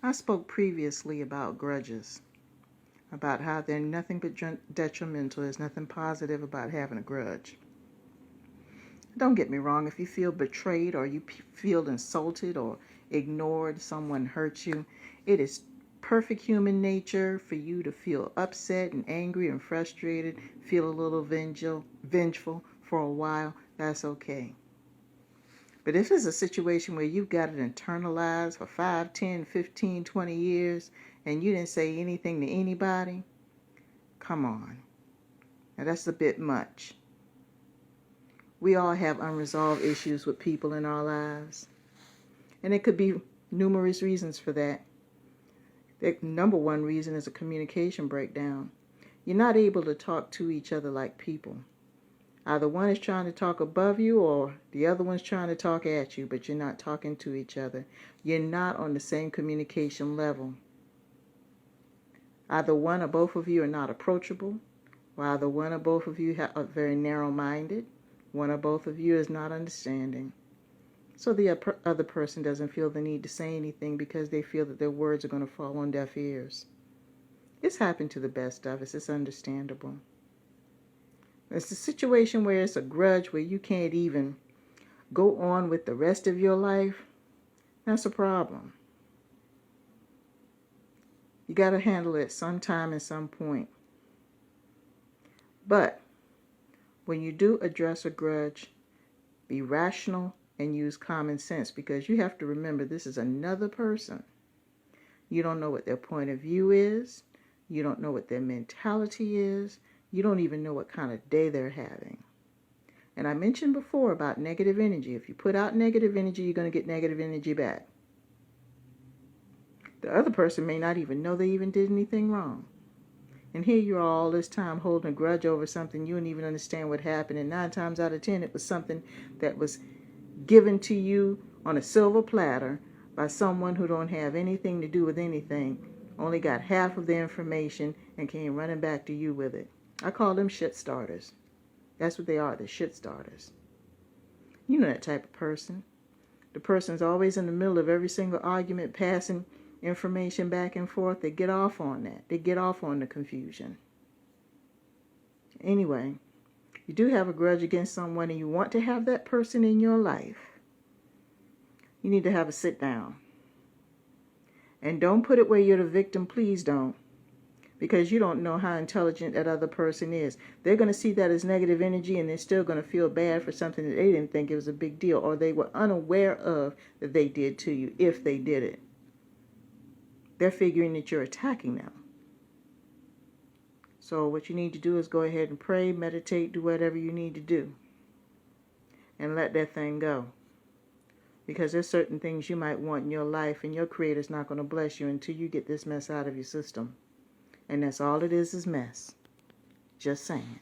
I spoke previously about grudges, about how they're nothing but detrimental. There's nothing positive about having a grudge. Don't get me wrong, if you feel betrayed or you feel insulted or ignored, someone hurt you, it is perfect human nature for you to feel upset and angry and frustrated, feel a little vengeful for a while. That's okay. But if it's a situation where you've got it internalized for 5, 10, 15, 20 years and you didn't say anything to anybody, come on. Now that's a bit much. We all have unresolved issues with people in our lives. And it could be numerous reasons for that. The number one reason is a communication breakdown. You're not able to talk to each other like people. Either one is trying to talk above you or the other one's trying to talk at you, but you're not talking to each other. You're not on the same communication level. Either one or both of you are not approachable, or either one or both of you are very narrow-minded. One or both of you is not understanding. So the other person doesn't feel the need to say anything because they feel that their words are going to fall on deaf ears. It's happened to the best of us. It's understandable. It's a situation where it's a grudge where you can't even go on with the rest of your life. That's a problem. You got to handle it sometime at some point. But when you do address a grudge, be rational and use common sense, because you have to remember this is another person. You don't know what their point of view is. You don't know what their mentality is. You don't even know what kind of day they're having. And I mentioned before about negative energy. If you put out negative energy, you're going to get negative energy back. The other person may not even know they even did anything wrong. And here you are all this time holding a grudge over something. You don't even understand what happened. And 9 times out of 10, it was something that was given to you on a silver platter by someone who don't have anything to do with anything, only got half of the information and came running back to you with it. I call them shit starters. That's what they are, they're shit starters. You know that type of person. The person's always in the middle of every single argument, passing information back and forth. They get off on that. They get off on the confusion. Anyway, you do have a grudge against someone and you want to have that person in your life. You need to have a sit down. And don't put it where you're the victim. Please don't. Because you don't know how intelligent that other person is. They're going to see that as negative energy and they're still going to feel bad for something that they didn't think it was a big deal or they were unaware of that they did to you, if they did it. They're figuring that you're attacking them. So what you need to do is go ahead and pray, meditate, do whatever you need to do. And let that thing go. Because there's certain things you might want in your life and your Creator's not going to bless you until you get this mess out of your system. And that's all it is mess. Just saying.